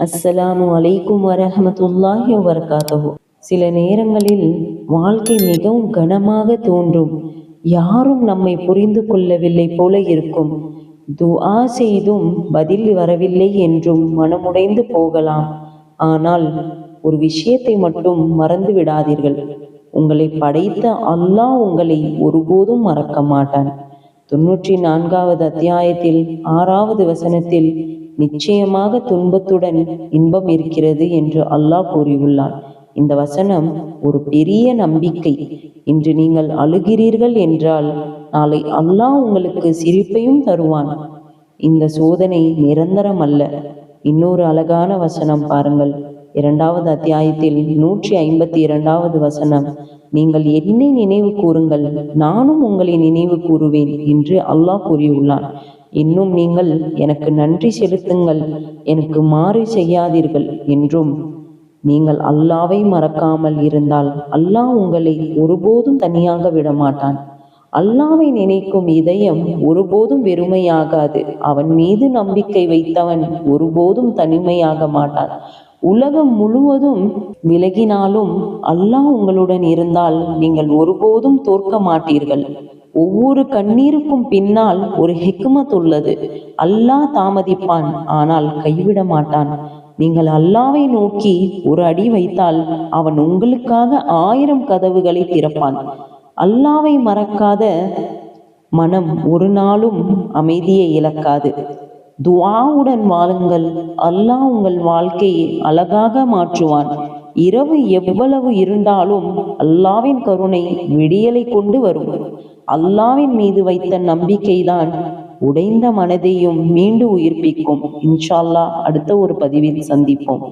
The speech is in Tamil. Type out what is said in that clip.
அஸ்ஸலாமு அலைக்கும் வரஹ்மத்துல்லாஹி வபரகாத்துஹு. சில நேரங்களில் வாழ்க்கை மிகவும் கனமாக தோன்றும். யாரும் நம்மை புரிந்து கொள்ளவில்லை போல இருக்கும். துஆ செய்தும் பதில் வரவில்லை என்றும் மனமுடைந்து போகலாம். ஆனால் ஒரு விஷயத்தை மட்டும் மறந்து விடாதீர்கள். உங்களை படைத்த அல்லாஹ் உங்களை ஒருபோதும் மறக்க மாட்டான். 94வது அத்தியாயத்தில் 6வது வசனத்தில் நிச்சயமாக துன்பத்துடன் இன்பம் இருக்கிறது என்று அல்லாஹ் கூறியுள்ளான். இந்த வசனம் ஒரு பெரிய நம்பிக்கை. இன்று நீங்கள் அழுகிறீர்கள் என்றால் நாளை அல்லாஹ் உங்களுக்கு சிரிப்பையும் தருவான். இந்த சோதனை நிரந்தரம் அல்ல. இன்னொரு அழகான வசனம் பாருங்கள். 2வது அத்தியாயத்தில் 152வது வசனம், நீங்கள் என்னை நினைவு கூறுங்கள், நானும் உங்களை நினைவு கூறுவேன் என்று அல்லாஹ் கூறியுள்ளான். இன்னும் நீங்கள் எனக்கு நன்றி செலுத்துங்கள், எனக்கு மாறு செய்யாதீர்கள் என்றும். நீங்கள் அல்லாவை மறக்காமல் இருந்தால் அல்லாஹ் உங்களை ஒருபோதும் தனியாக விடமாட்டான். அல்லாவை நினைக்கும் இதயம் ஒருபோதும் வெறுமையாகாது. அவன் மீது நம்பிக்கை வைத்தவன் ஒருபோதும் தனிமையாக மாட்டான். உலகம் முழுவதும் விலகினாலும் அல்லாஹ் உங்களுடன் இருந்தால் நீங்கள் ஒருபோதும் தோற்க மாட்டீர்கள். ஒவ்வொரு கண்ணீருக்கும் பின்னால் ஒரு ஹிக்மத் உள்ளது. அல்லாஹ் தாமதிப்பான், ஆனால் கைவிட மாட்டான். நீங்கள் அல்லாவை நோக்கி ஒரு அடி வைத்தால் அவன் உங்களுக்காக 1000 கதவுகளை திறப்பான். அல்லாவை மறக்காத மனம் ஒரு நாளும் அமைதியை இழக்காது. துஆவுடன் வாழுங்கள். அல்லாஹ் உங்கள் வாழ்க்கையை அழகாக மாற்றுவான். இரவு எவ்வளவு இருந்தாலும் அல்லாவின் கருணை விடியலை கொண்டு வரும். அல்லாவின் மீது வைத்த நம்பிக்கைதான் உடைந்த மனதையும் மீண்டும் உயிர்ப்பிக்கும். இன்ஷா அல்லாஹ் அடுத்த ஒரு பதிவில் சந்திப்போம்.